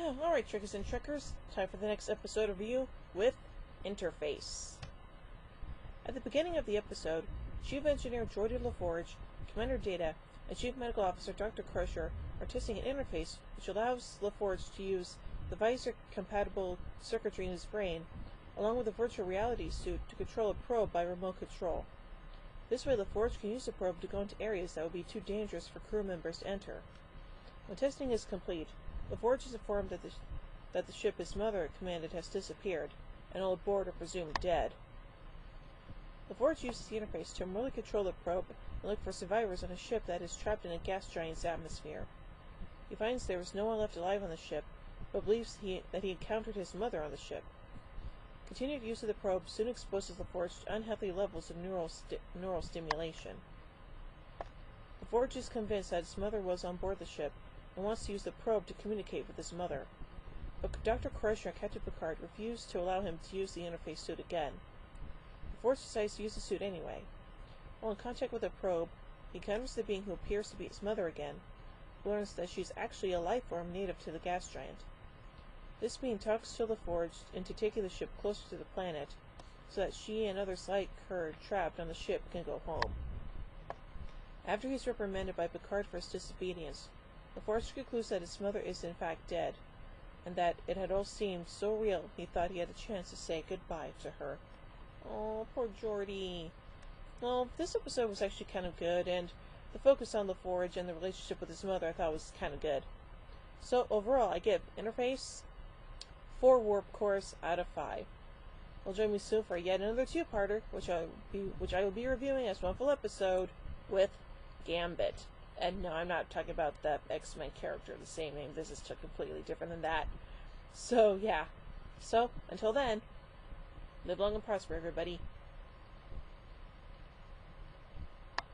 Alright, Trickers and Trekkers, time for the next episode review with Interface. At the beginning of the episode, Chief Engineer Geordi LaForge, Commander Data, and Chief Medical Officer Dr. Crusher are testing an interface which allows LaForge to use the visor-compatible circuitry in his brain, along with a virtual reality suit to control a probe by remote control. This way, LaForge can use the probe to go into areas that would be too dangerous for crew members to enter. When testing is complete, LaForge is informed that the ship his mother commanded has disappeared, and all aboard are presumed dead. LaForge uses the interface to remotely control the probe and look for survivors on a ship that is trapped in a gas giant's atmosphere. He finds there is no one left alive on the ship, but believes that he encountered his mother on the ship. Continued use of the probe soon exposes LaForge to unhealthy levels of neural stimulation. LaForge is convinced that his mother was on board the ship and wants to use the probe to communicate with his mother. But Dr. Crusher and Captain Picard refuse to allow him to use the interface suit again. LaForge decides to use the suit anyway. While in contact with the probe, he encounters the being who appears to be his mother again, who learns that she is actually a life form native to the gas giant. This being talks to LaForge into taking the ship closer to the planet, so that she and others like her trapped on the ship can go home. After he is reprimanded by Picard for his disobedience, LaForge concludes that his mother is in fact dead, and that it had all seemed so real he thought he had a chance to say goodbye to her. Oh, poor Geordi. Well, this episode was actually kind of good, and the focus on LaForge and the relationship with his mother I thought was kind of good. So overall, I give Interface 4 warp cores out of 5. Well, join me soon for yet another two-parter, which I will be reviewing as one full episode with Gambit. And no, I'm not talking about that X-Men character, the same name. This is completely different than that. So, yeah. So, until then, live long and prosper, everybody.